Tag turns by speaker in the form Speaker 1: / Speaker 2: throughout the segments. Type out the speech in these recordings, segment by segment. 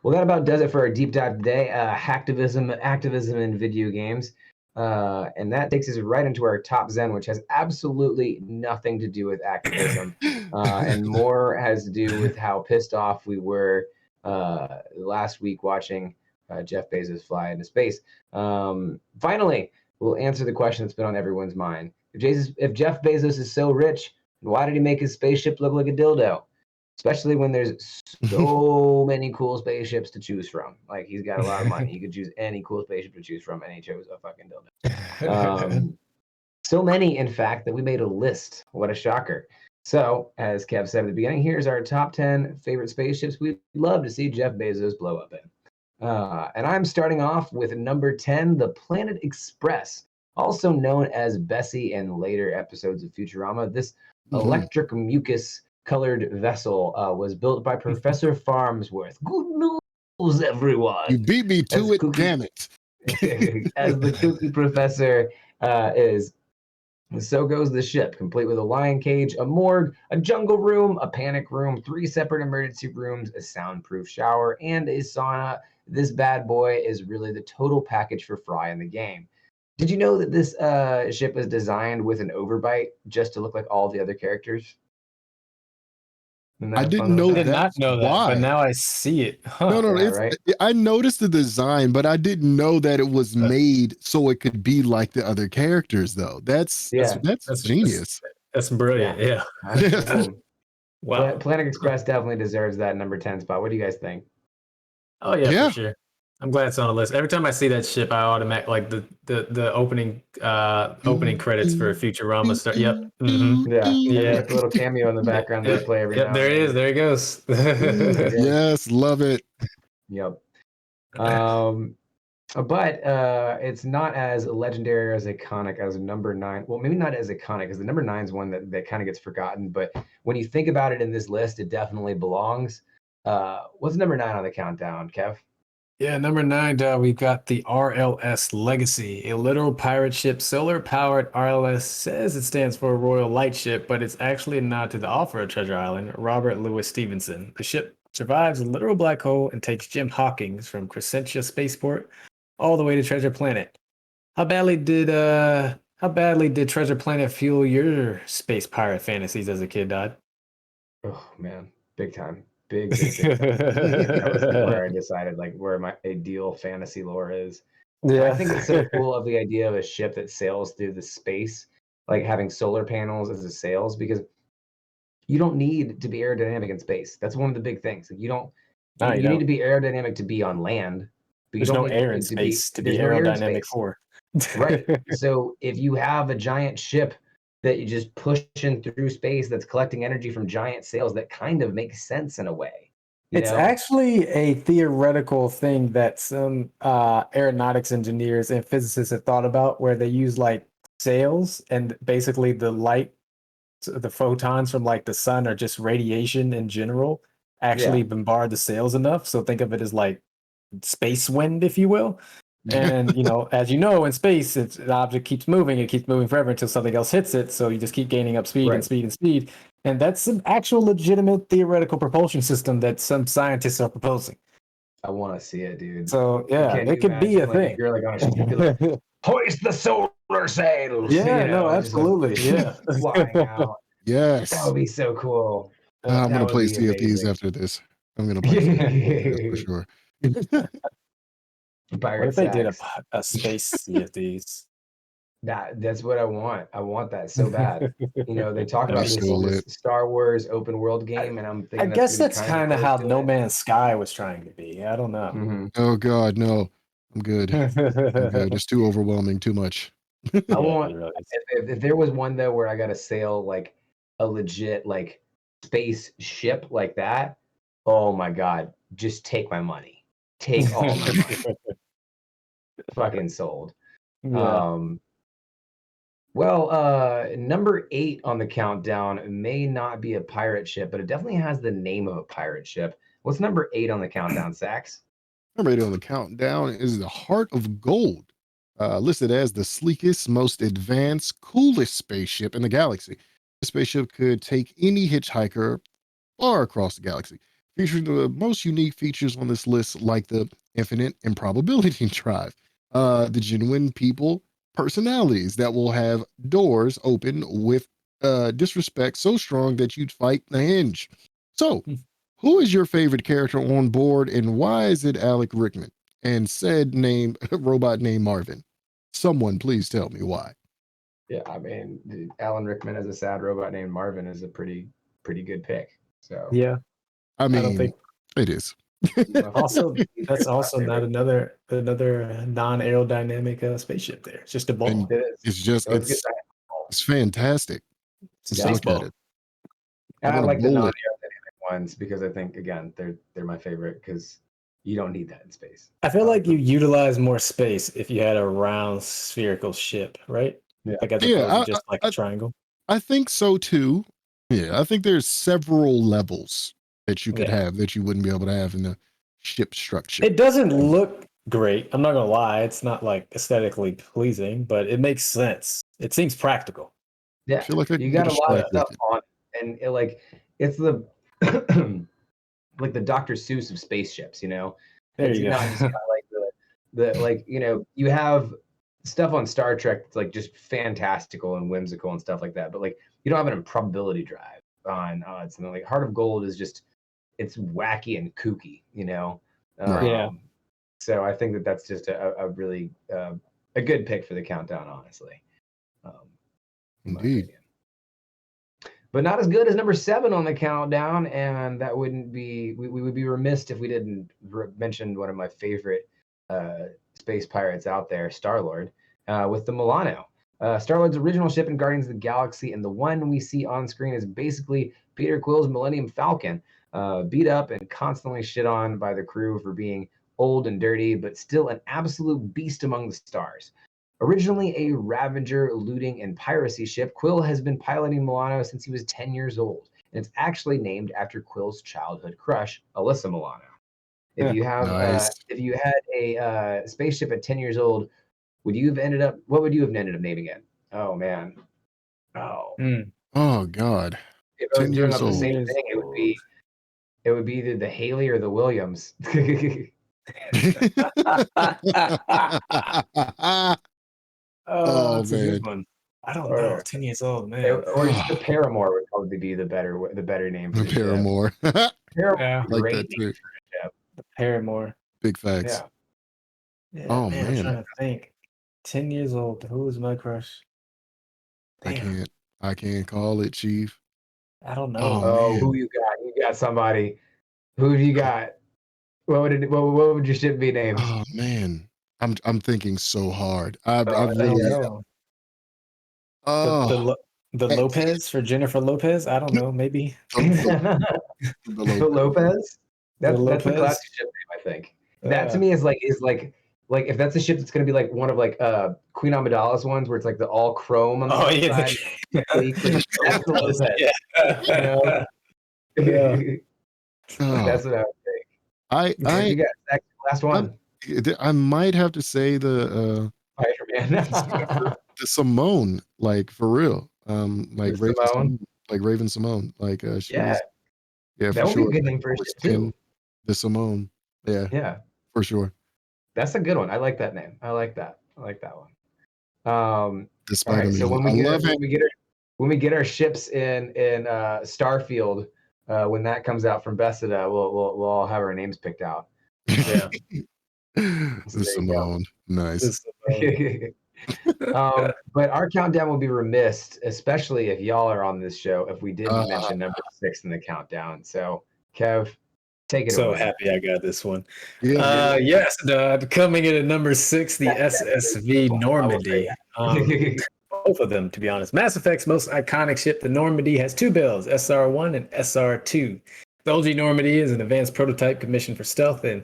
Speaker 1: Well, that about does it for our deep dive today. Activism in video games. And that takes us right into our top Zen, which has absolutely nothing to do with activism, and more has to do with how pissed off we were last week watching Jeff Bezos fly into space. Finally, we'll answer the question that's been on everyone's mind. If Jeff Bezos is so rich, why did he make his spaceship look like a dildo? Especially when there's so many cool spaceships to choose from. Like, he's got a lot of money. He could choose any cool spaceship to choose from, and he chose a fucking dildo. So many, in fact, that we made a list. What a shocker. So, as Kev said at the beginning, here's our top 10 favorite spaceships we'd love to see Jeff Bezos blow up in. And I'm starting off with number 10, the Planet Express, also known as Bessie in later episodes of Futurama. This electric mucus colored vessel was built by Professor Farnsworth. Good news, everyone.
Speaker 2: You beat me to it, damn it.
Speaker 1: As the kooky professor is, so goes the ship, complete with a lion cage, a morgue, a jungle room, a panic room, 3 separate emergency rooms, a soundproof shower, and a sauna. This bad boy is really the total package for Fry in the game. Did you know that this ship was designed with an overbite just to look like all the other characters?
Speaker 2: I didn't know that.
Speaker 3: I did not know that,
Speaker 2: why.
Speaker 3: but now I see it.
Speaker 2: No,
Speaker 1: right?
Speaker 2: I noticed the design, but I didn't know that it was made so it could be like the other characters, though. That's genius.
Speaker 3: That's brilliant. Yeah.
Speaker 1: Wow. Planet Express definitely deserves that number 10 spot. What do you guys think?
Speaker 3: Oh yeah, for sure. I'm glad it's on the list. Every time I see that ship, I automatically like the opening credits for Futurama start. Yep. Mm-hmm.
Speaker 1: Yeah. Like a little cameo in the background they play every now.
Speaker 3: There it is. There it goes.
Speaker 2: Yes, love it.
Speaker 1: Yep. But it's not as legendary or as iconic as number 9. Well, maybe not as iconic, because the number 9 is one that kind of gets forgotten. But when you think about it in this list, it definitely belongs. What's number 9 on the countdown, Kev?
Speaker 3: Yeah, number 9, we've got the RLS Legacy, a literal pirate ship, solar-powered. RLS says it stands for Royal Lightship, but it's actually a nod to the author of Treasure Island, Robert Louis Stevenson. The ship survives a literal black hole and takes Jim Hawkins from Crescentia Spaceport all the way to Treasure Planet. How badly did Treasure Planet fuel your space pirate fantasies as a kid, Dodd?
Speaker 1: Oh man, big time. Big time. That was where I decided like where my ideal fantasy lore is. Yeah, I think it's so cool of the idea of a ship that sails through the space, like having solar panels as the sails, because you don't need to be aerodynamic in space. That's one of the big things. Like, you need to be aerodynamic to be on land. But
Speaker 3: there's no air in space to be aerodynamic for.
Speaker 1: Right. So if you have a giant ship that you just pushing through space that's collecting energy from giant sails, that kind of makes sense in a way.
Speaker 3: It's actually a theoretical thing that some aeronautics engineers and physicists have thought about, where they use like sails, and basically the light, the photons from like the sun are just radiation in general, actually bombard the sails enough. So think of it as like space wind, if you will. And as you know, in space, the object keeps moving. It keeps moving forever until something else hits it. So you just keep gaining up speed and speed and speed. And that's an actual legitimate theoretical propulsion system that some scientists are proposing.
Speaker 1: I want to see it, dude.
Speaker 3: So yeah, it could be a thing.
Speaker 1: You're like on a ship, like, hoist the solar sails.
Speaker 3: Yeah, no, absolutely.
Speaker 1: Like, flying out.
Speaker 2: Yes,
Speaker 1: that would be so cool.
Speaker 2: I'm gonna play Sea of Thieves after this. I'm gonna play Sea of Thieves for sure.
Speaker 3: What if they did a space Sea of Thieves?
Speaker 1: That's what I want. I want that so bad. They talk about this Star Wars open world game, and I'm thinking.
Speaker 3: I guess that's kind of how No Man's Sky was trying to be. I don't know.
Speaker 1: Mm-hmm.
Speaker 2: Oh God, no! I'm good. I'm good. It's too overwhelming. Too much.
Speaker 1: I want. If there was one though where I got to sail like a legit like space ship like that, oh my God! Just take my money. Take all my money. Fucking sold.
Speaker 3: Yeah.
Speaker 1: Number 8 on the countdown may not be a pirate ship, but it definitely has the name of a pirate ship. What's number 8 on the countdown, Sax?
Speaker 2: Number 8 on the countdown is the Heart of Gold, listed as the sleekest, most advanced, coolest spaceship in the galaxy. The spaceship could take any hitchhiker far across the galaxy. featuring the most unique features on this list, like the infinite improbability drive, the genuine people personalities that will have doors open with disrespect so strong that you'd fight the hinge. So, who is your favorite character on board, and why is it Alec Rickman and said name robot named Marvin? Someone please tell me why.
Speaker 1: Yeah, I mean, Alan Rickman as a sad robot named Marvin is a pretty good pick. So
Speaker 3: Yeah,
Speaker 2: I
Speaker 3: I don't
Speaker 2: mean,
Speaker 3: think.
Speaker 2: it is.
Speaker 3: Also, that's
Speaker 1: It's my
Speaker 3: also not
Speaker 1: favorite.
Speaker 3: another non-aerodynamic spaceship. There, it's just a ball.
Speaker 2: And
Speaker 1: It is.
Speaker 2: it's just
Speaker 1: So it's good.
Speaker 2: it's fantastic.
Speaker 3: It's a
Speaker 2: Just look at
Speaker 3: baseball.
Speaker 2: it.
Speaker 1: And
Speaker 2: I
Speaker 1: I
Speaker 2: want to
Speaker 1: like the
Speaker 2: bowl it.
Speaker 1: non-aerodynamic ones because I think again they're my favorite because you don't need that in space.
Speaker 3: I feel like you utilize more space if you had a round spherical ship, right?
Speaker 1: Yeah.
Speaker 3: Like as
Speaker 2: Yeah,
Speaker 3: opposed to just like a triangle.
Speaker 2: I think so too. Yeah, I think there's several levels that you could
Speaker 3: Yeah.
Speaker 2: have that you wouldn't be able to have in the ship structure.
Speaker 3: It doesn't look great. I'm not gonna lie. It's not like aesthetically pleasing, but it makes sense. It seems practical.
Speaker 1: Yeah,
Speaker 2: I feel like I
Speaker 1: you
Speaker 2: can
Speaker 1: got
Speaker 2: get
Speaker 1: a lot of
Speaker 2: distracted with
Speaker 1: stuff
Speaker 2: it.
Speaker 1: on it, and it's the like the Dr. Seuss of spaceships, you know.
Speaker 3: There
Speaker 1: It's
Speaker 3: you
Speaker 1: not
Speaker 3: go.
Speaker 1: just got like the like you know you have stuff on Star Trek that's like just fantastical and whimsical and stuff like that, but like you don't have an improbability drive on something like Heart of Gold is just it's wacky and kooky, you know.
Speaker 2: Right.
Speaker 3: Yeah.
Speaker 1: So I think that that's just a really a good pick for the countdown, honestly. Um, in my
Speaker 2: Indeed.
Speaker 1: opinion. But not as good as number 7 on the countdown, and that wouldn't be we would be remiss if we didn't mention one of my favorite space pirates out there, Star-Lord, with the Milano. Star-Lord's original ship in Guardians of the Galaxy, and the one we see on screen is basically Peter Quill's Millennium Falcon, beat up and constantly shit on by the crew for being old and dirty, but still an absolute beast among the stars. Originally a Ravager looting and piracy ship, Quill has been piloting Milano since he was 10 years old, and it's actually named after Quill's childhood crush, Alyssa Milano. If you have,
Speaker 2: Nice.
Speaker 1: if you had a spaceship at 10 years old, would you have ended up? What would you have ended up naming it? Oh man, oh.
Speaker 2: Oh God.
Speaker 1: If I was
Speaker 2: 10
Speaker 1: doing
Speaker 2: years
Speaker 1: up the
Speaker 2: old.
Speaker 1: same thing, it would be either the Haley or the Williams.
Speaker 2: Oh,
Speaker 3: That's a
Speaker 2: man.
Speaker 3: good one. I don't know.
Speaker 1: Or
Speaker 3: 10 years old, man.
Speaker 1: or just the Paramore would probably be the better name for the ship.
Speaker 2: Paramore.
Speaker 1: Paramore,
Speaker 3: Yeah.
Speaker 2: Like
Speaker 1: great
Speaker 2: that
Speaker 1: name
Speaker 2: too.
Speaker 1: for a ship.
Speaker 3: Paramore.
Speaker 2: Big facts.
Speaker 1: Yeah.
Speaker 3: Yeah,
Speaker 2: Oh,
Speaker 3: man, I'm
Speaker 2: man.
Speaker 3: trying to think. 10 years old. Who was my crush? Damn.
Speaker 2: I can't call it, Chief.
Speaker 3: I don't know.
Speaker 2: Oh,
Speaker 1: Oh,
Speaker 2: man.
Speaker 1: who you got? You got somebody. Who do you got? What would your ship be named?
Speaker 2: Oh man. I'm thinking so hard. I
Speaker 3: I don't
Speaker 2: really
Speaker 3: know. The,
Speaker 2: oh
Speaker 3: the
Speaker 2: eh,
Speaker 3: Lopez for Jennifer Lopez? I don't know. Maybe.
Speaker 2: the
Speaker 1: The
Speaker 2: Lopez.
Speaker 1: Lopez?
Speaker 3: The
Speaker 1: That's a
Speaker 3: Lopez?
Speaker 1: classic ship name, I think. That to me is like if that's a ship that's gonna be like one of like Queen Amidala's ones where it's like the all chrome on the outside. That's the Lopez.
Speaker 3: Yeah.
Speaker 1: You know?
Speaker 3: Yeah.
Speaker 2: Oh,
Speaker 1: That's what I would think.
Speaker 2: I
Speaker 1: What you got? Zach, last one.
Speaker 2: I might have to say the
Speaker 1: Spider-Man.
Speaker 2: Simone, like for real. Like
Speaker 1: The Simone?
Speaker 2: Raven Simone. Like she
Speaker 1: Yeah,
Speaker 2: was for
Speaker 1: that would be a
Speaker 2: sure.
Speaker 1: good name for a
Speaker 2: Always
Speaker 1: ship too.
Speaker 2: The Simone. Yeah,
Speaker 1: Yeah,
Speaker 2: for sure.
Speaker 1: that's a good one. I like that name. I like that. I like that one.
Speaker 2: The
Speaker 1: All right.
Speaker 2: Spider-Man.
Speaker 1: So when
Speaker 2: I
Speaker 1: we get
Speaker 2: love it.
Speaker 1: when we get our ships in Starfield, when that comes out from Bethesda, we'll all have our names picked out.
Speaker 3: Yeah.
Speaker 2: The Simone. Nice.
Speaker 1: But our countdown will be remiss, especially if y'all are on this show, if we didn't mention number 6 in the countdown. So, Kev, take it
Speaker 3: So
Speaker 1: away.
Speaker 3: happy I got this one.
Speaker 2: Yeah.
Speaker 3: Yes, coming in at number 6, the SSV Normandy. Both of them, to be honest. Mass Effect's most iconic ship, the Normandy, has 2 builds, SR1 and SR2. The OG Normandy is an advanced prototype commissioned for stealth and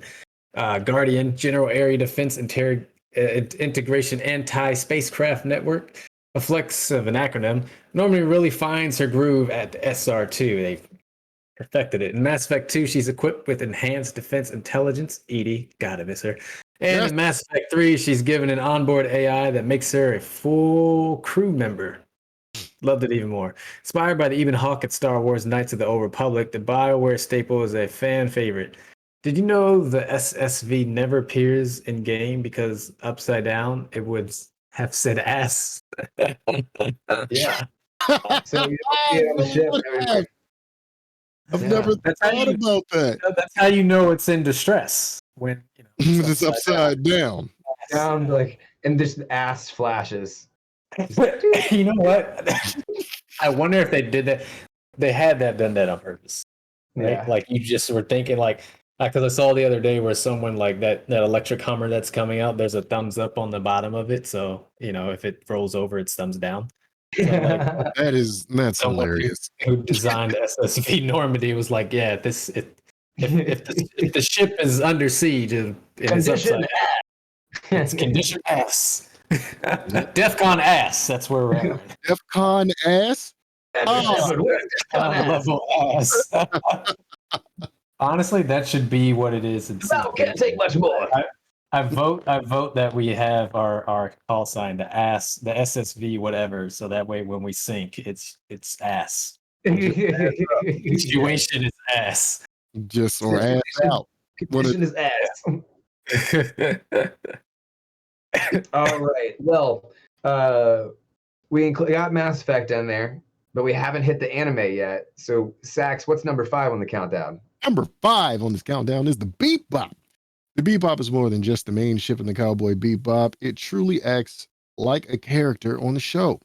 Speaker 3: Guardian General Area Defense Integration Anti-Spacecraft Network. A flex of an acronym, Normandy really finds her groove at the SR2. They perfected it. In Mass Effect 2, she's equipped with enhanced defense intelligence. Edie, gotta miss her. And in Mass Effect 3, she's given an onboard AI that makes her a full crew member. Loved it even more. Inspired by the Even Hawk at Star Wars Knights of the Old Republic, the BioWare staple is a fan favorite. Did you know the SSV never appears in game because upside down it would have said ass?
Speaker 1: Yeah. So you don't see it on the ship.
Speaker 2: I've
Speaker 1: Yeah.
Speaker 2: never
Speaker 3: That's how
Speaker 2: thought
Speaker 3: you-
Speaker 2: about that.
Speaker 3: That's how you know it's in distress when
Speaker 2: It's upside down.
Speaker 1: Down like, and just the ass flashes.
Speaker 3: You know what? I wonder if they did that. They had that done that on purpose, right?
Speaker 1: Yeah.
Speaker 3: Like you just were thinking, like, because I saw the other day where someone like that electric Hummer that's coming out, there's a thumbs up on the bottom of it, so if it rolls over, it's thumbs down. So like,
Speaker 2: That's
Speaker 3: someone
Speaker 2: hilarious.
Speaker 3: who designed SSV Normandy was like, yeah, if the ship is under siege and it's
Speaker 1: Condition
Speaker 3: upside down, it's condition ass. DEFCON ass. That's where we're at.
Speaker 2: DEFCON ass.
Speaker 3: Level ass. Honestly, that should be what it is.
Speaker 1: Well, can't take much more.
Speaker 3: I vote that we have our call sign, the ass, the SSV, whatever. So that way, when we sink, it's ass. Situation is ass.
Speaker 2: Just or ass out.
Speaker 1: Condition is ass. All right. Well, we got Mass Effect in there, but we haven't hit the anime yet. So, Sax, what's number 5 on the countdown?
Speaker 2: Number 5 on this countdown is the Bebop. The Bebop is more than just the main ship in the Cowboy Bebop. It truly acts like a character on the show.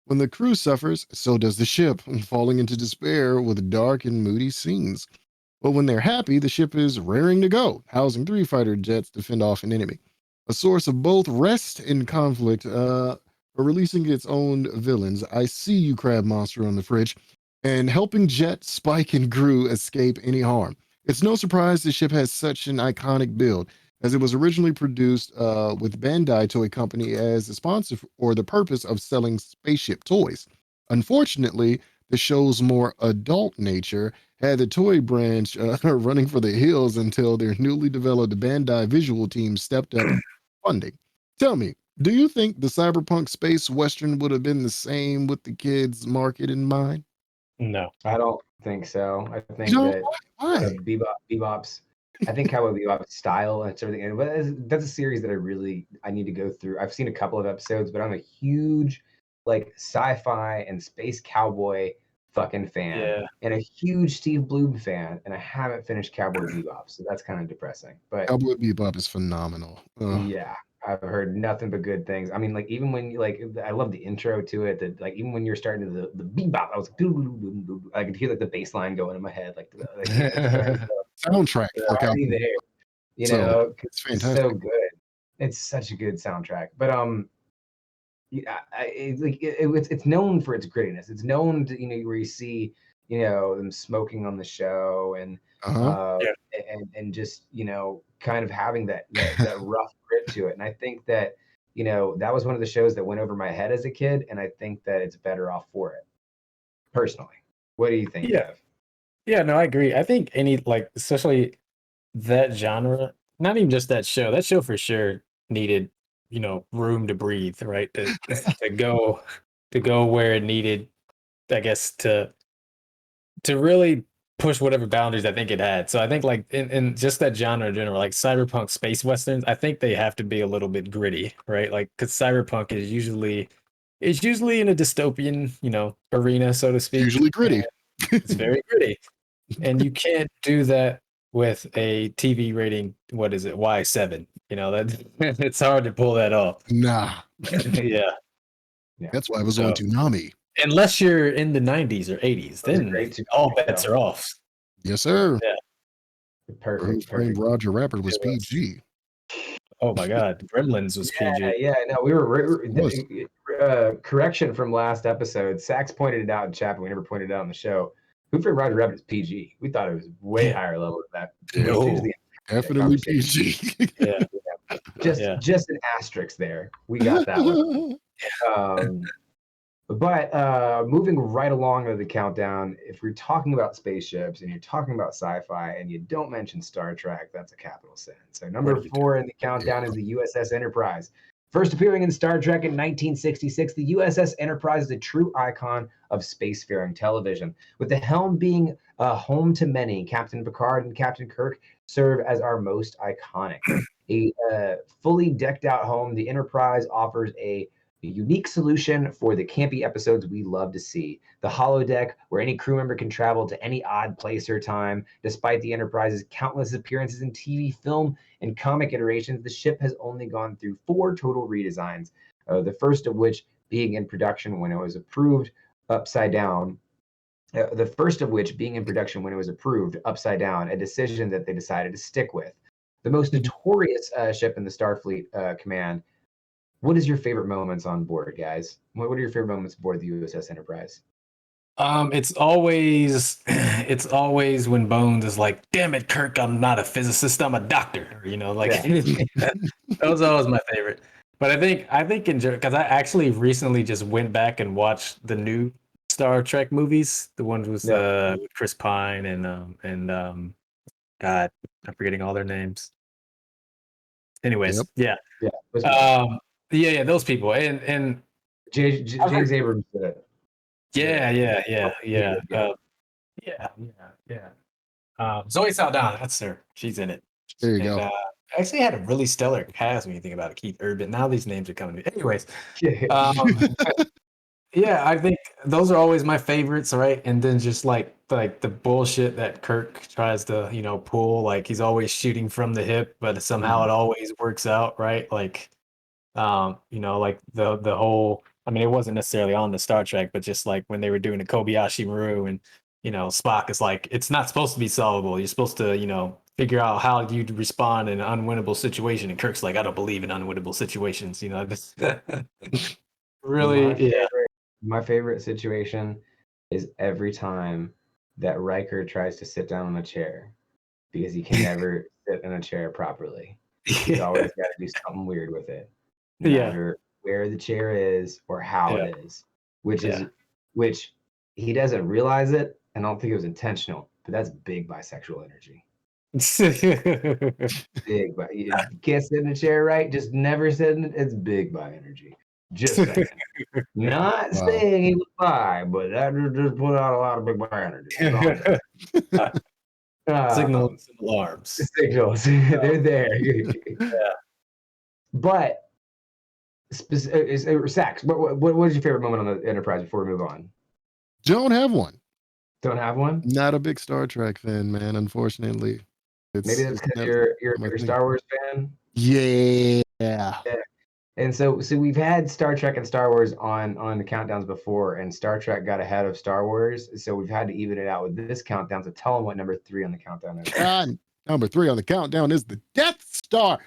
Speaker 2: When the crew suffers, so does the ship, falling into despair with dark and moody scenes. But when they're happy, the ship is raring to go, housing 3 fighter jets to fend off an enemy. A source of both rest and conflict, releasing its own villains. I see you, crab monster on the fridge, and helping Jet, Spike, and Gru escape any harm. It's no surprise the ship has such an iconic build, as it was originally produced with Bandai Toy Company as a sponsor or the purpose of selling spaceship toys. Unfortunately, the show's more adult nature had the toy branch running for the hills until their newly developed Bandai visual team stepped up funding. Tell me, do you think the cyberpunk space western would have been the same with the kids' market in mind?
Speaker 3: No.
Speaker 1: I don't think so. I think
Speaker 2: You know,
Speaker 1: that
Speaker 2: why?
Speaker 1: Bebop's. I think Cowboy Bebop's style and everything. And that's a series that I need to go through. I've seen a couple of episodes, but I'm a huge like sci-fi and space cowboy fucking fan,
Speaker 3: Yeah.
Speaker 1: and a huge Steve Bloom fan, and I haven't finished Cowboy Bebop, so that's kind of depressing. But
Speaker 2: Cowboy Bebop is phenomenal.
Speaker 1: yeah, I've heard nothing but good things. I mean, like even when I love the intro to it. That like even when you're starting to the bebop, I was like, I could hear like the bass line going in my head, like
Speaker 2: Soundtrack for
Speaker 1: already
Speaker 2: Cowboy.
Speaker 1: there. You
Speaker 2: So,
Speaker 1: know,
Speaker 2: it's
Speaker 1: it's
Speaker 2: fantastic.
Speaker 1: so good. It's such a good soundtrack. But yeah, it's known for its grittiness. It's known to where you see them smoking on the show and and just kind of having that rough grit to it. And I think that that was one of the shows that went over my head as a kid, and I think that it's better off for it. Personally, what do you think,
Speaker 3: Yeah.
Speaker 1: Jeff?
Speaker 3: Yeah, no, I agree. I think especially that genre, not even just that show for sure needed, room to breathe, right? To go where it needed, I guess, to really push whatever boundaries I think it had. So I think like in just that genre in general, like cyberpunk space westerns, I think they have to be a little bit gritty, right? Like because cyberpunk is usually in a dystopian, arena, so to speak.
Speaker 2: Usually gritty.
Speaker 3: It's very gritty. And you can't do that with a TV rating, what is it, Y7? That it's hard to pull that off.
Speaker 2: Nah.
Speaker 3: Yeah.
Speaker 2: That's why I was on Toonami.
Speaker 3: Unless you're in the 90s or 80s, then
Speaker 1: great Toonami
Speaker 3: all bets are off.
Speaker 2: Yes, sir.
Speaker 3: Yeah.
Speaker 1: Perfect.
Speaker 2: Roger Rabbit was PG.
Speaker 3: Oh my God, Gremlins was PG.
Speaker 1: Yeah, no, we were correction from last episode. Sax pointed it out in chat, but we never pointed it out on the show. Who Framed Roger Rabbit is PG. We thought it was way higher level than that.
Speaker 2: No, definitely PG.
Speaker 3: Yeah.
Speaker 1: Just an asterisk there. We got that one. But moving right along to the countdown, if we're talking about spaceships and you're talking about sci-fi and you don't mention Star Trek, that's a capital sin. So number 4 in the countdown is the USS Enterprise. First appearing in Star Trek in 1966, the USS Enterprise is a true icon of spacefaring television. With the helm being home to many, Captain Picard and Captain Kirk serve as our most iconic. A fully decked out home, the Enterprise offers a unique solution for the campy episodes we love to see. The holodeck, where any crew member can travel to any odd place or time. Despite the Enterprise's countless appearances in TV, film, and comic iterations, the ship has only gone through 4 total redesigns, the first of which being in production when it was approved upside down. The first of which being in production when it was approved upside down, a decision that they decided to stick with. The most notorious ship in the Starfleet command. What is your favorite moments on board, guys? What are your favorite moments aboard the USS Enterprise?
Speaker 3: It's always it's always when Bones is like, "Damn it, Kirk! I'm not a physicist. I'm a doctor." You know, like that was always my favorite. But I think in because I actually recently just went back and watched the new Star Trek movies. The ones with Chris Pine and God, I'm forgetting all their names. Anyways,
Speaker 2: Yep.
Speaker 3: yeah, those people and
Speaker 1: James Abrams did it.
Speaker 3: Zoe Saldana, that's her. She's in it.
Speaker 2: There you go.
Speaker 3: Actually had a really stellar cast when you think about it. Keith Urban. Now these names are coming to me. Anyways, yeah, I think those are always my favorites, right? And then just like the bullshit that Kirk tries to, pull, like he's always shooting from the hip, but somehow it always works out, right? Like, like the whole. I mean, it wasn't necessarily on the Star Trek, but just like when they were doing the Kobayashi Maru, and Spock is like, it's not supposed to be solvable. You're supposed to, figure out how you respond in an unwinnable situation. And Kirk's like, I don't believe in unwinnable situations. Really,
Speaker 1: My favorite situation is every time that Riker tries to sit down on a chair because he can never sit in a chair properly. He's always got to do something weird with it, no matter where the chair is or how it is, which he doesn't realize it. And I don't think it was intentional, but that's big bisexual energy. Big, but you can't sit in a chair right. Just never sit in it. It's big bi energy. Just saying. Not saying he was bi, but that just put out a lot of big bi energy.
Speaker 3: Signals and alarms.
Speaker 1: Signals, they're there. But Sax, what is your favorite moment on the Enterprise before we move on?
Speaker 2: Don't have one.
Speaker 1: Don't have one?
Speaker 2: Not a big Star Trek fan, man. Unfortunately,
Speaker 1: maybe that's because you're a Star Wars fan.
Speaker 2: Yeah.
Speaker 1: And so we've had Star Trek and Star Wars on the countdowns before, and Star Trek got ahead of Star Wars, so we've had to even it out with this countdown. So tell them what number 3 on the countdown is.
Speaker 2: Number 3 on the countdown is the Death Star.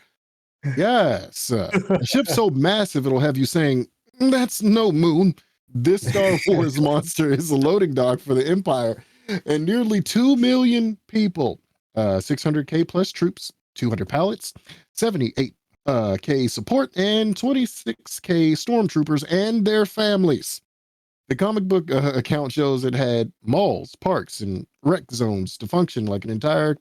Speaker 2: Yes, a ship so massive it'll have you saying, "That's no moon." This Star Wars monster is a loading dock for the Empire, and nearly 2 million people, 600K plus troops, 200 pilots, 78 K support, and 26K stormtroopers and their families. The comic book account shows it had malls, parks, and rec zones to function like an entire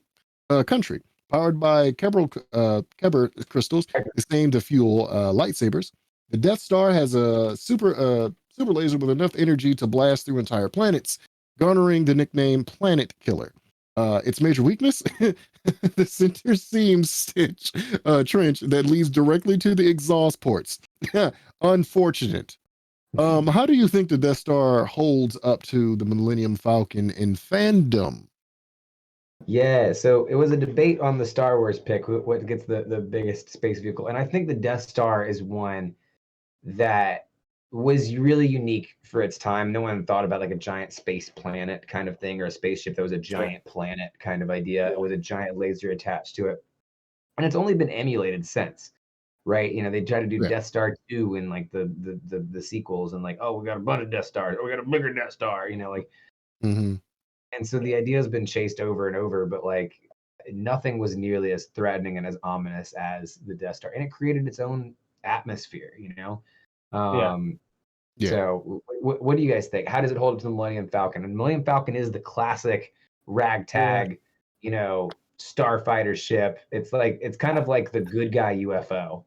Speaker 2: country, powered by Kyber crystals, the same to fuel lightsabers. The Death Star has a super laser with enough energy to blast through entire planets, garnering the nickname Planet Killer. Its major weakness, the center seam stitch trench that leads directly to the exhaust ports. Unfortunate. How do you think the Death Star holds up to the Millennium Falcon in fandom?
Speaker 1: Yeah, so it was a debate on the Star Wars pick, what gets the biggest space vehicle. And I think the Death Star is one that was really unique for its time. No one thought about like a giant space planet kind of thing, or a spaceship that was a giant planet kind of idea. It was a giant laser attached to it. And it's only been emulated since, right? They tried to do Death Star 2 in like the sequels, and like, oh, we got a bunch of Death Stars, oh, we got a bigger Death Star, And so the idea has been chased over and over, but like nothing was nearly as threatening and as ominous as the Death Star. And it created its own atmosphere, So what do you guys think? How does it hold up to the Millennium Falcon? And Millennium Falcon is the classic ragtag, starfighter ship. It's kind of like the good guy UFO.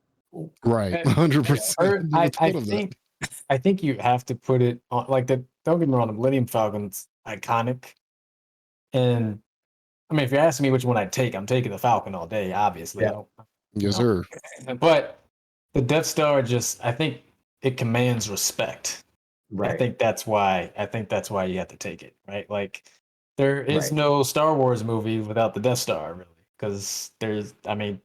Speaker 2: Right,
Speaker 3: And
Speaker 2: 100%. Never thought of that.
Speaker 3: I think you have to put it on like the. Don't get me wrong, the Millennium Falcon's iconic, and I mean, if you're asking me which one I'd take, I'm taking the Falcon all day. Obviously,
Speaker 1: Yeah.
Speaker 3: I don't,
Speaker 2: Yes,
Speaker 3: you know.
Speaker 2: sir.
Speaker 3: But the Death Star just, I think it commands respect. I
Speaker 1: Right.
Speaker 3: think that's why. I think that's why you have to take it, right? Like, there is
Speaker 1: Right.
Speaker 3: no Star Wars movie without the Death Star, really, because there's. I mean,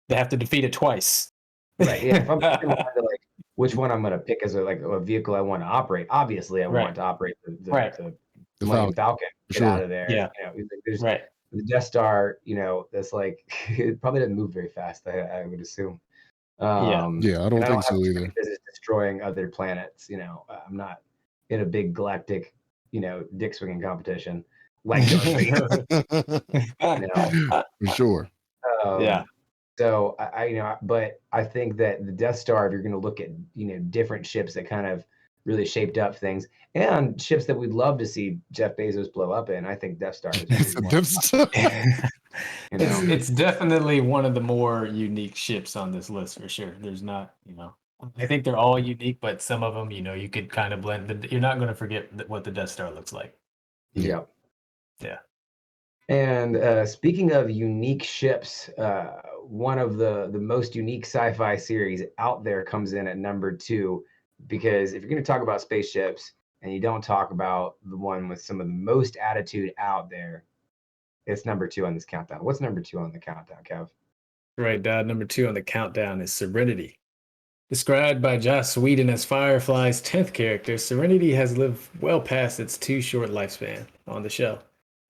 Speaker 3: they have to defeat it twice.
Speaker 1: Right. Yeah. If I'm thinking down to like which one I'm gonna pick as a vehicle I want to operate, obviously I
Speaker 3: Right.
Speaker 1: want to operate
Speaker 3: Right.
Speaker 1: the
Speaker 2: The
Speaker 1: Millennium
Speaker 2: Falcon,
Speaker 1: Falcon.
Speaker 2: for
Speaker 1: Get out
Speaker 2: sure.
Speaker 1: of there.
Speaker 3: Yeah.
Speaker 1: You know, there's
Speaker 3: Right.
Speaker 1: the Death Star. You know, that's like it probably doesn't move very fast. I would assume.
Speaker 3: Yeah.
Speaker 2: Yeah, I
Speaker 1: And
Speaker 2: don't
Speaker 1: I
Speaker 2: think
Speaker 1: don't have
Speaker 2: so
Speaker 1: too
Speaker 2: either.
Speaker 1: many business destroying other planets. You know, I'm not in a big galactic, dick swinging competition like Darth Vader. You know.
Speaker 2: For sure.
Speaker 3: Yeah.
Speaker 1: Um, so but I think that the Death Star, if you're going to look at different ships that kind of really shaped up things, and ships that we'd love to see Jeff Bezos blow up in, I think Death Star is
Speaker 2: It's a
Speaker 1: one.
Speaker 2: Death Star.
Speaker 1: You know,
Speaker 3: It's definitely one of the more unique ships on this list for sure. There's not, I think they're all unique, but some of them, you could kind of blend. You're not going to forget what the Death Star looks like.
Speaker 1: yeah.
Speaker 3: Yeah.
Speaker 1: And speaking of unique ships, one of the most unique sci-fi series out there comes in at number 2, because if you're going to talk about spaceships and you don't talk about the one with some of the most attitude out there, it's number 2 on this countdown. What's number 2 on the countdown, Kev?
Speaker 3: Right, Dad. Number 2 on the countdown is Serenity. Described by Joss Whedon as Firefly's 10th character, Serenity has lived well past its too short lifespan on the show.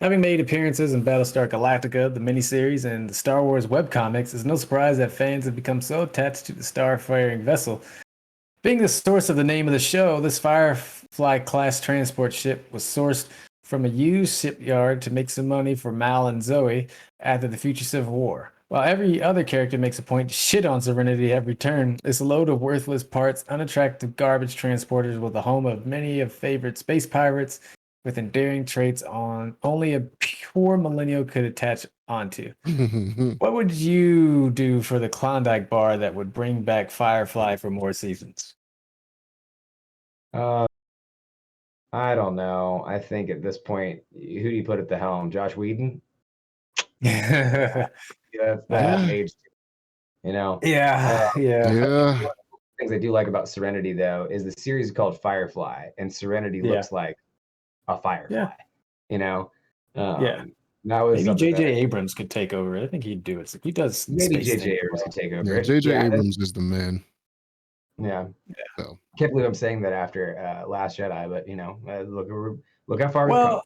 Speaker 3: Having made appearances in Battlestar Galactica, the miniseries, and the Star Wars webcomics, it's no surprise that fans have become so attached to the starfaring vessel. Being the source of the name of the show, this Firefly-class transport ship was sourced from a used shipyard to make some money for Mal and Zoe after the future Civil War. While every other character makes a point to shit on Serenity at every turn, this load of worthless parts, unattractive garbage transporters was the home of many of favorite space pirates with endearing traits on only a pure millennial could attach onto. What would you do for the Klondike bar that would bring back Firefly for more seasons?
Speaker 1: Uh, I don't know. I think at this point, who do you put at the helm? Josh Whedon?
Speaker 3: Yeah,
Speaker 1: Yeah, that's that age, Uh,
Speaker 3: yeah.
Speaker 2: Yeah.
Speaker 1: one of the things I do like about Serenity, though, is the series is called Firefly, and Serenity
Speaker 3: Yeah.
Speaker 1: looks like a firefly. You know,
Speaker 3: Yeah.
Speaker 1: that was
Speaker 3: Maybe
Speaker 1: something
Speaker 3: J.J.
Speaker 1: that
Speaker 3: Abrams could take over. I think he'd do it. He does
Speaker 1: maybe
Speaker 3: space
Speaker 1: J.J.
Speaker 3: things
Speaker 1: Abrams
Speaker 3: well.
Speaker 1: could take over
Speaker 2: Yeah,
Speaker 1: it.
Speaker 2: J.J.
Speaker 1: Yeah,
Speaker 2: Abrams is the man.
Speaker 1: yeah.
Speaker 2: So
Speaker 1: Can't believe I'm saying that after Last Jedi, but look how far we've come.
Speaker 3: Well,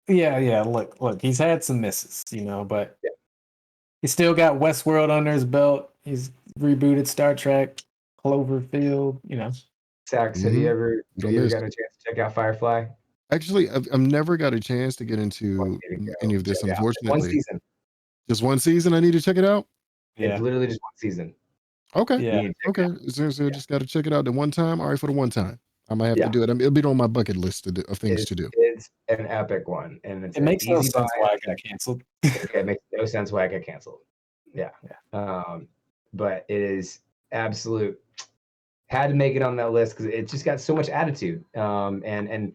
Speaker 3: yeah. Look. He's had some misses, but
Speaker 1: Yeah.
Speaker 3: he's still got Westworld under his belt. He's rebooted Star Trek, Cloverfield.
Speaker 1: Sax, have you
Speaker 2: Mhm.
Speaker 1: ever
Speaker 2: Don't miss.
Speaker 1: got a chance to check out Firefly?
Speaker 2: Actually, I've never got a chance to get into
Speaker 1: Here we
Speaker 2: any
Speaker 1: go.
Speaker 2: of this,
Speaker 1: Check it out. One
Speaker 2: unfortunately.
Speaker 1: season.
Speaker 2: Just one season. I need to check it out.
Speaker 1: It's
Speaker 3: Yeah,
Speaker 1: literally just one season.
Speaker 2: Okay.
Speaker 1: You
Speaker 3: yeah.
Speaker 1: need to check it
Speaker 2: Okay.
Speaker 1: out.
Speaker 2: So
Speaker 1: Yeah.
Speaker 2: just got to check it out the one time. All right, for the one time. I might have to
Speaker 1: Yeah.
Speaker 2: do it. It'll be on my bucket list of things to do.
Speaker 1: It's an epic one, and it's
Speaker 3: It
Speaker 1: an
Speaker 3: makes no
Speaker 1: easy buy.
Speaker 3: sense why it got canceled.
Speaker 1: It makes no sense why it got canceled. Yeah.
Speaker 3: Yeah.
Speaker 1: But it is absolute. Had to make it on that list because it just got so much attitude. And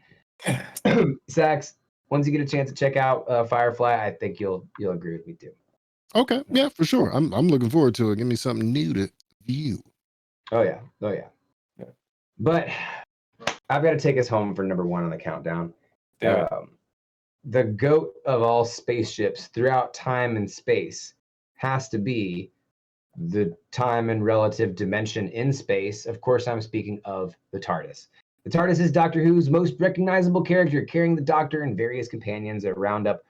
Speaker 1: Sax, once you get a chance to check out Firefly, I think you'll agree with me too.
Speaker 2: Okay. Yeah, for sure. I'm looking forward to it. Give me something new to view.
Speaker 1: Oh yeah.
Speaker 3: Yeah.
Speaker 1: But I've got to take us home for number 1 on the countdown.
Speaker 3: Do it.
Speaker 1: The GOAT of all spaceships throughout time and space has to be the time and relative dimension in space. Of course, I'm speaking of the TARDIS. The TARDIS is Doctor Who's most recognizable character, carrying the Doctor and various companions around up,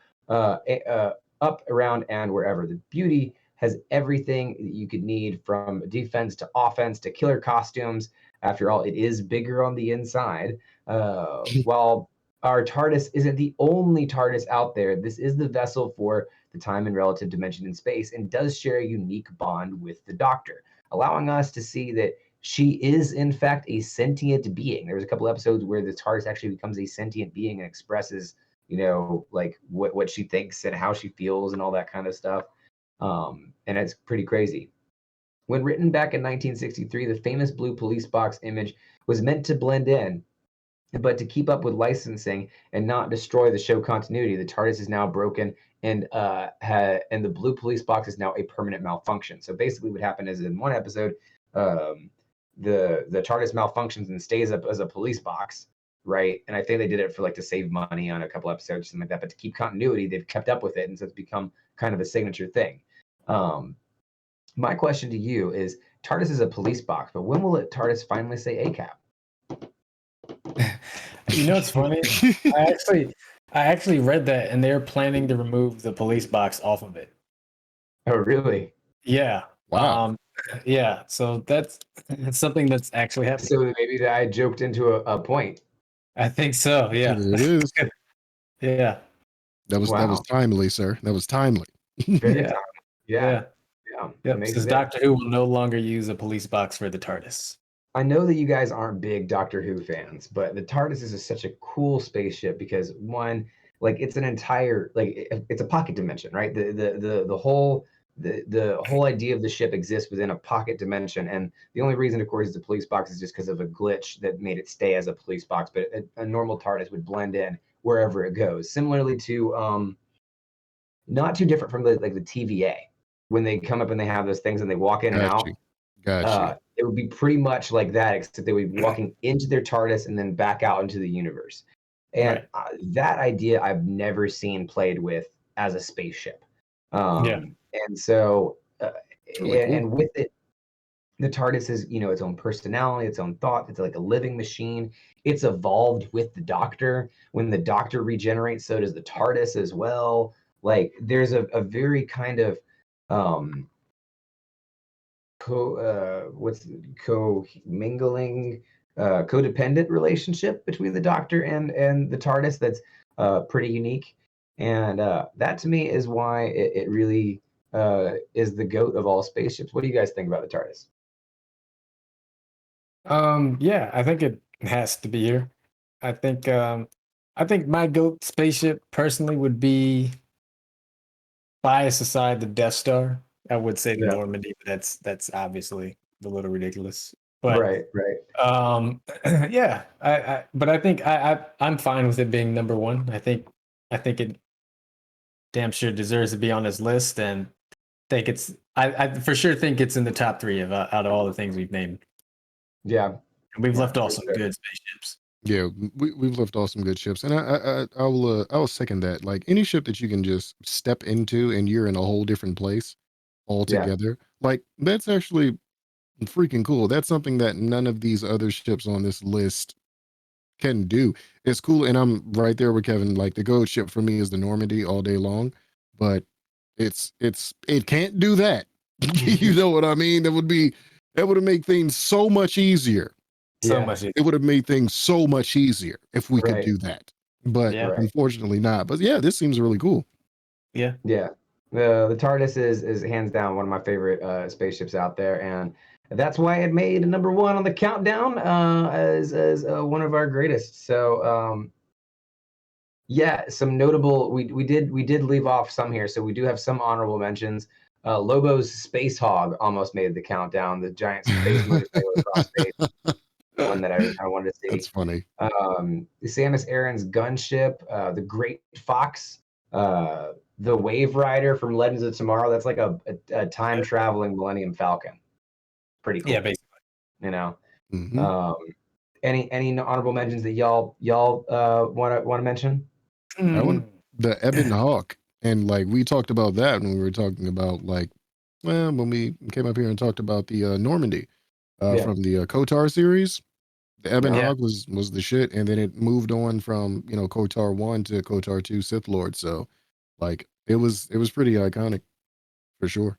Speaker 1: around, and wherever. The beauty has everything that you could need, from defense to offense to killer costumes. After all, it is bigger on the inside. While our TARDIS isn't the only TARDIS out there, this is the vessel for the time and relative dimension in space, and does share a unique bond with the Doctor, allowing us to see that she is in fact a sentient being. There was a couple episodes where the TARDIS actually becomes a sentient being and expresses, like what she thinks and how she feels and all that kind of stuff. And it's pretty crazy. When written back in 1963, the famous blue police box image was meant to blend in, but to keep up with licensing and not destroy the show continuity. The TARDIS is now broken, and the blue police box is now a permanent malfunction. So basically, what happened is in one episode, the TARDIS malfunctions and stays up as a police box, right? And I think they did it for like to save money on a couple episodes, something like that. But to keep continuity, they've kept up with it, and so it's become kind of a signature thing. My question to you is: TARDIS is a police box, but when will TARDIS finally say ACAP?
Speaker 3: You know, it's funny. I actually read that, and they're planning to remove the police box off of it.
Speaker 1: Oh, really?
Speaker 3: Yeah.
Speaker 2: Wow.
Speaker 3: Yeah. So it's something that's actually happening.
Speaker 1: So maybe I joked into a point.
Speaker 3: I think so. Yeah.
Speaker 2: There it is.
Speaker 3: Yeah.
Speaker 2: That was timely, sir. That was timely.
Speaker 1: Very
Speaker 3: Yeah.
Speaker 1: timely. Yeah.
Speaker 3: Yep. Says Doctor Who will no longer use a police box for the TARDIS.
Speaker 1: I know that you guys aren't big Doctor Who fans, but the TARDIS is such a cool spaceship because one, like it's an entire it's a pocket dimension, right? The whole idea of the ship exists within a pocket dimension, and the only reason, of course, is the police box is just because of a glitch that made it stay as a police box. But a normal TARDIS would blend in wherever it goes, similarly to not too different from the TVA when they come up and they have those things and they walk in and out.
Speaker 2: Gotcha.
Speaker 1: It would be pretty much like that, except they would be walking into their TARDIS and then back out into the universe. And that idea I've never seen played with as a spaceship. And so,
Speaker 2: really cool.
Speaker 1: and with it, the TARDIS is, its own personality, its own thought. It's like a living machine. It's evolved with the Doctor. When the Doctor regenerates, so does the TARDIS as well. Like there's a very kind of co-mingling, codependent relationship between the Doctor and the TARDIS that's pretty unique. And that to me is why it really is the GOAT of all spaceships. What do you guys think about the TARDIS?
Speaker 3: Yeah, I think it has to be here. I think my GOAT spaceship personally would be, bias aside, the Death Star. I would say the Normandy, but that's obviously a little ridiculous. But
Speaker 1: right.
Speaker 3: yeah, but I think I'm fine with it being number one. I think it damn sure deserves to be on this list, and think I for sure think it's in the top three out of all the things we've named.
Speaker 1: Yeah,
Speaker 3: and we've left off some good spaceships.
Speaker 2: Yeah, we've left off some good ships, and I will second that. Like any ship that you can just step into and you're in a whole different place altogether, like that's actually freaking cool. That's something that none of these other ships on this list can do. It's cool, and I'm right there with Kevin. Like the GOAT ship for me is the Normandy all day long, but it can't do that. You know what I mean? That would have made things so much easier. It would have made things so much easier if we could do that, but unfortunately not. But yeah, this seems really cool.
Speaker 1: Yeah. The TARDIS is hands down one of my favorite spaceships out there, and that's why it made number one on the countdown as one of our greatest. So some notable. We did leave off some here, so we do have some honorable mentions. Lobo's Space Hog almost made the countdown. The giant space motorcycle across space. One that I wanted to see.
Speaker 2: That's funny.
Speaker 1: Samus Aran's gunship, the Great Fox, the Wave Rider from Legends of Tomorrow. That's like a time traveling Millennium Falcon. Pretty cool.
Speaker 3: Yeah, basically.
Speaker 1: Any honorable mentions that y'all want to mention?
Speaker 2: The Ebon Hawk, and like we talked about that when we were talking about when we came up here and talked about the Normandy. From the KOTOR series, the Ebon Hawk was the shit, and then it moved on from KOTOR 1 to KOTOR 2 Sith Lord. So, like it was pretty iconic, for sure.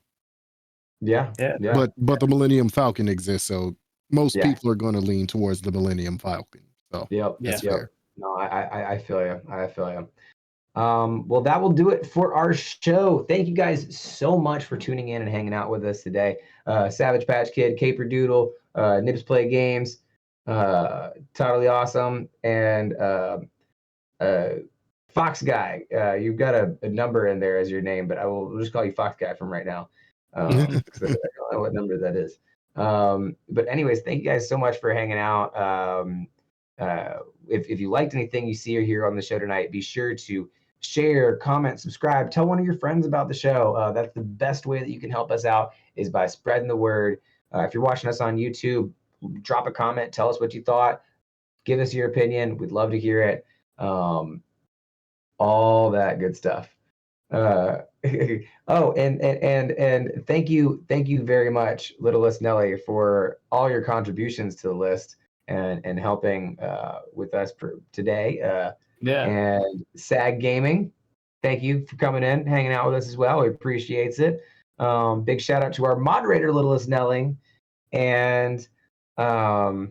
Speaker 1: Yeah.
Speaker 2: But the Millennium Falcon exists, so most people are going to lean towards the Millennium Falcon. So that's fair.
Speaker 1: No, I feel you. Well, that will do it for our show. Thank you guys so much for tuning in and hanging out with us today. Savage Patch Kid, Caper Doodle, Nips Play Games, Totally Awesome, and Fox Guy. You've got a number in there as your name, but we'll just call you Fox Guy from right now. 'Cause I don't know what number that is. But anyways, thank you guys so much for hanging out. If you liked anything you see or hear on the show tonight, be sure to share, comment, subscribe, tell one of your friends about the show. That's the best way that you can help us out, is by spreading the word. If you're watching us on YouTube, drop a comment, tell us what you thought, give us your opinion. We'd love to hear it. All that good stuff. Oh, and thank you very much, Littlest Nelly, for all your contributions to the list and helping with us today. And SAG Gaming, thank you for coming in, hanging out with us as well. We appreciate it. Big shout out to our moderator, Littlest Nelly, and our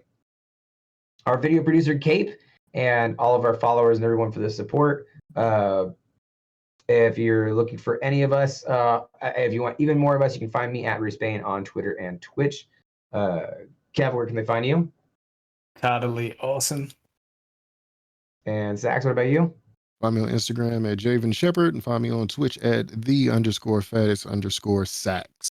Speaker 1: video producer, Cape, and all of our followers and everyone for the support. If you're looking for any of us, if you want even more of us, you can find me at Respane on Twitter and Twitch. Kev, where can they find you?
Speaker 3: Totally awesome.
Speaker 1: And Sax, what about you?
Speaker 2: Find me on Instagram at Javen Shepherd and find me on Twitch at _fattest_sax.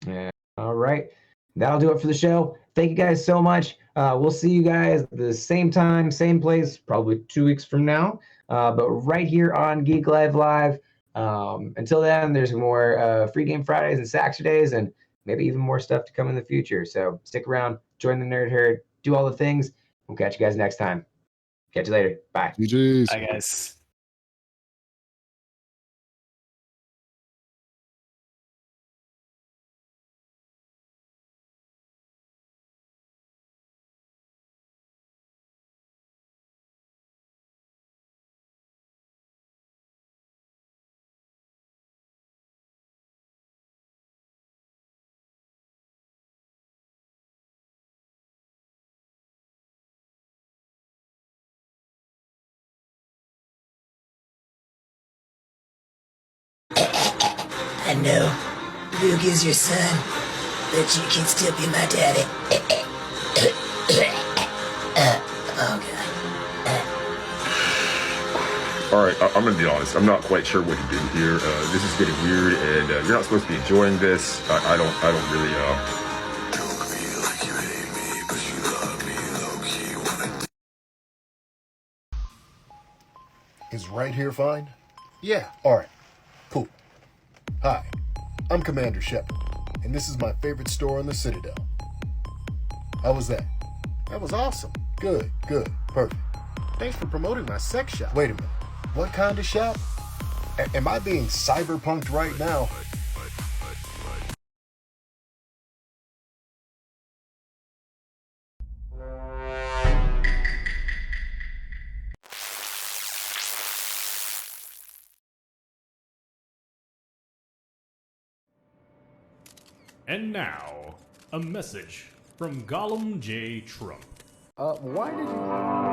Speaker 1: Yeah. All right. That'll do it for the show. Thank you guys so much. We'll see you guys the same time, same place, probably 2 weeks from now. But right here on Geek Life Live. Until then, there's more Free Game Fridays and Saturdays, and maybe even more stuff to come in the future. So stick around, join the Nerd Herd, do all the things. We'll catch you guys next time. Catch you later. Bye.
Speaker 2: GGs.
Speaker 3: Bye, guys.
Speaker 4: I know. Luke is your son, but you can still be my daddy. Oh, God.
Speaker 5: Alright, I'm gonna be honest. I'm not quite sure what to do here. This is getting weird, and you're not supposed to be enjoying this. I don't really,
Speaker 6: Don't feel like you hate me, but you love me low-key.
Speaker 7: Is right here fine? Yeah, alright. Cool. Hi, I'm Commander Shepard, and this is my favorite store on the Citadel. How was that? That was awesome. Good, perfect. Thanks for promoting my sex shop. Wait a minute. What kind of shop? Am I being cyberpunked right now?
Speaker 8: And now, a message from Gollum J. Trump.
Speaker 3: Why did you...